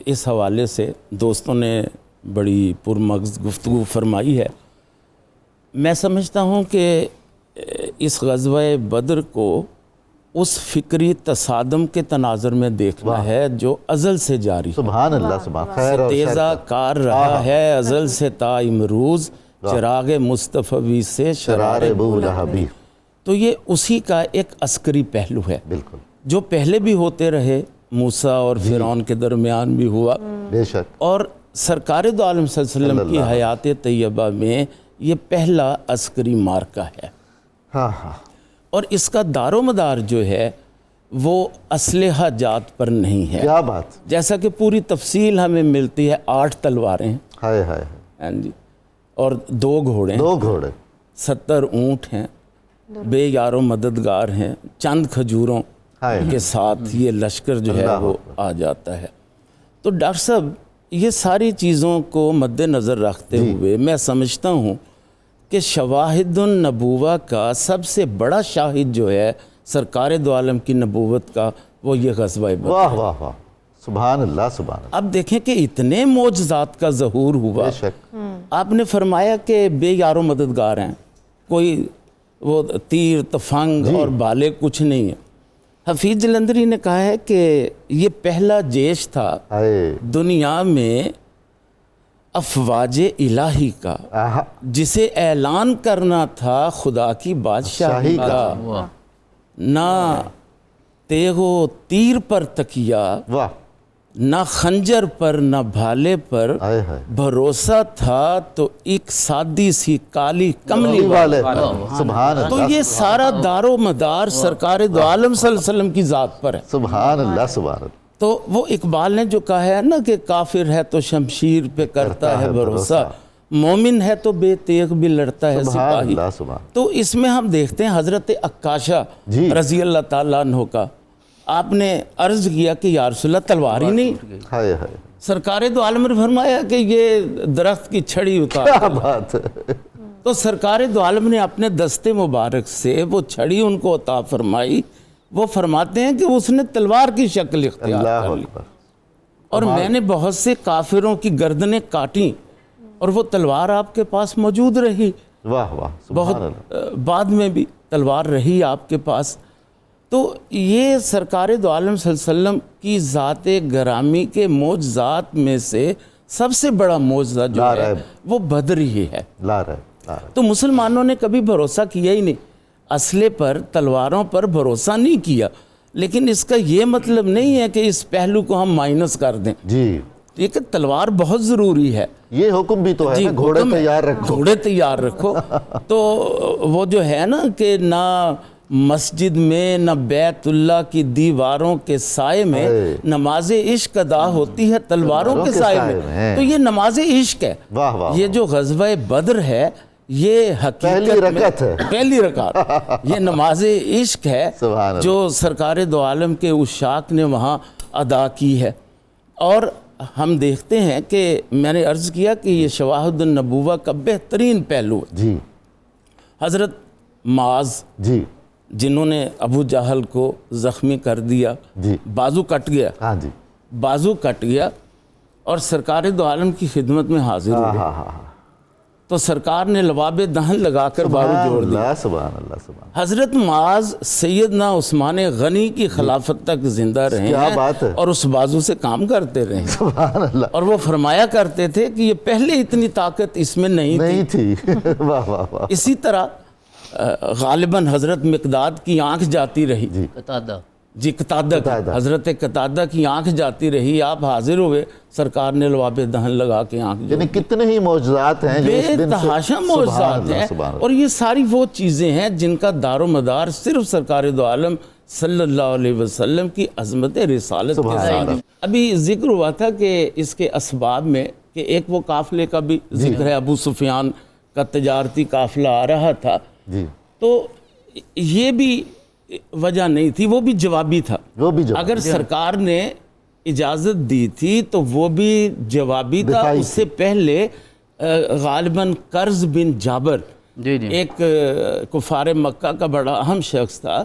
اس حوالے سے دوستوں نے بڑی پرمغز گفتگو فرمائی ہے. میں سمجھتا ہوں کہ اس غزوہ بدر کو اس فکری تصادم کے تناظر میں دیکھنا ہے جو ازل سے جاری ہے. سبحان اللہ، سبحان خیر اور تیزہ کار رہا ہے ازل سے تا امروز، چراغ مصطفی سے شرار ابو لہبی. تو یہ اسی کا ایک عسکری پہلو ہے بالکل، جو پہلے بھی ہوتے رہے، موسیٰ اور فرعون کے درمیان بھی ہوا، بے شک. اور سرکار دو عالم صلی اللہ علیہ وسلم کی حیات طیبہ میں یہ پہلا عسکری مارکہ ہے. ہاں ہاں، اور اس کا دار و مدار جو ہے وہ اسلحہ جات پر نہیں ہے. کیا بات، جیسا کہ پوری تفصیل ہمیں ملتی ہے، 8 تلواریں ہیں، ہائے ہائے، ہاں جی، اور 2 گھوڑے، 2 گھوڑے، 70 اونٹ ہیں، بے یار و مددگار ہیں، چند کھجوروں کے ساتھ یہ لشکر جو ہے وہ آ جاتا ہے. تو ڈاکٹر صاحب یہ ساری چیزوں کو مد نظر رکھتے ہوئے میں سمجھتا ہوں کہ شواہد النبوہ کا سب سے بڑا شاہد جو ہے سرکار دو عالم کی نبوت کا، وہ یہ غزوہ بدر. واہ واہ واہ، سبحان اللہ، سبحان اللہ. اب دیکھیں کہ اتنے معجزات کا ظہور ہوا. بے شک، آپ نے فرمایا کہ بے یار و مددگار ہیں، کوئی وہ تیر تفنگ اور بالے کچھ نہیں ہے. حفیظ جلندری نے کہا ہے کہ یہ پہلا جیش تھا دنیا میں افواج الہی کا جسے اعلان کرنا تھا خدا کی بادشاہی کا. نہ تیغ و تیر پر تکیہ، واہ، نہ خنجر پر نہ بھالے پر، بھروسہ تھا تو ایک سادی سی کالی کملی والے. سبحان اللہ. تو یہ سارا دار و مدار سرکار دو عالم صلی اللہ علیہ وسلم کی ذات پر ہے. سبحان اللہ، سبحان اللہ. تو وہ اقبال نے جو کہا ہے نا کہ کافر ہے تو شمشیر پہ کرتا ہے بھروسہ، مومن ہے تو بے تیغ بھی لڑتا ہے سپاہی. تو اس میں ہم دیکھتے ہیں حضرت عکاشہ رضی اللہ تعالیٰ عنہ کا، آپ نے عرض کیا کہ یا رسول اللہ تلوار ہی نہیں. سرکار دو عالم نے فرمایا کہ یہ درخت کی چھڑی اتار. کیا بات ہے. تو سرکار دو عالم نے اپنے دستے مبارک سے وہ چھڑی ان کو عطا فرمائی. وہ فرماتے ہیں کہ اس نے تلوار کی شکل اختیار کر لی، اور میں نے بہت سے کافروں کی گردنیں کاٹیں اور وہ تلوار آپ کے پاس موجود رہی. واہ واہ، بہت بعد میں بھی تلوار رہی آپ کے پاس. تو یہ سرکار دو عالم صلی اللہ علیہ وسلم کی ذات گرامی کے معجزات میں سے سب سے بڑا معجزہ جو ہے وہ بدر ہی ہے. تو مسلمانوں نے کبھی بھروسہ کیا ہی نہیں، اسلحے پر، تلواروں پر بھروسہ نہیں کیا. لیکن اس کا یہ مطلب نہیں ہے کہ اس پہلو کو ہم مائنس کر دیں. جی، یہ کہ تلوار بہت ضروری ہے. یہ حکم بھی تو ہے نا، گھوڑے تیار رکھو. گھوڑے تیار رکھو. تو وہ جو ہے نا کہ نہ مسجد میں نہ بیت اللہ کی دیواروں کے سائے میں نماز عشق ادا ہوتی ہے تلواروں کے سائے میں. تو یہ نماز عشق ہے. یہ جو غزوہ بدر ہے یہ حقیقت پہلی رکعت یہ نماز عشق ہے جو سرکار دو عالم کے عشاق نے وہاں ادا کی ہے. اور ہم دیکھتے ہیں کہ میں نے عرض کیا کہ یہ شواہد النبوہ کا بہترین پہلو ہے. جی، حضرت معاذ جی، جنہوں نے ابو جہل کو زخمی کر دیا، بازو کٹ گیا، بازو کٹ گیا اور سرکار دو عالم کی خدمت میں حاضر ہو گئے. تو سرکار نے لباب دہن لگا کر بارو جوڑ دیا. سبحان اللہ، سبحان. حضرت معاذ سیدنا عثمان غنی کی خلافت تک زندہ رہے ہیں اور اس بازو سے کام کرتے رہے. سبحان اللہ. اور وہ فرمایا کرتے تھے کہ یہ پہلے اتنی طاقت اس میں نہیں تھی. واہ واہ واہ. اسی طرح غالباً حضرت مقداد کی آنکھ جاتی رہی. قتادہ حضرت قتادہ کی آنکھ جاتی رہی. آپ حاضر ہوئے، سرکار نے لباب دہن لگا کے آنکھ جوڑی. یعنی کتنے ہی معجزات ہیں، بے تحاشا معجزات ہیں. اور یہ ساری وہ چیزیں ہیں جن کا دار و مدار صرف سرکار دو عالم صلی اللہ علیہ وسلم کی عظمت رسالت کے ساتھ. ابھی ذکر ہوا تھا کہ اس کے اسباب میں کہ ایک وہ قافلے کا بھی ذکر ہے، ابو سفیان کا تجارتی قافلہ آ رہا تھا. تو یہ بھی وجہ نہیں تھی، وہ بھی جوابی تھا. اگر سرکار نے اجازت دی تھی تو وہ بھی جوابی تھا. اس سے پہلے غالباً قرظ بن جابر ایک کفار مکہ کا بڑا اہم شخص تھا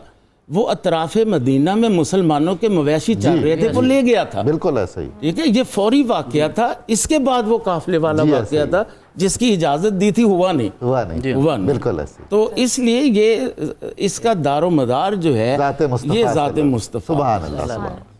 وہ اطراف مدینہ میں مسلمانوں کے مویشی چل رہے تھے، وہ لے گیا تھا. بالکل ایسا ہی. ٹھیک ہے، یہ فوری واقعہ تھا. اس کے بعد وہ قافلے والا جی، واقعہ ایسا تھا جس کی اجازت دی تھی، ہوا نہیں. ہوا نہیں. ہوا نہیں. بالکل ایسا ہی. تو اس لیے یہ اس کا دار و مدار جو ہے ذات مصطفیٰ یہ ذات مصطفیٰ. سبحان اللہ.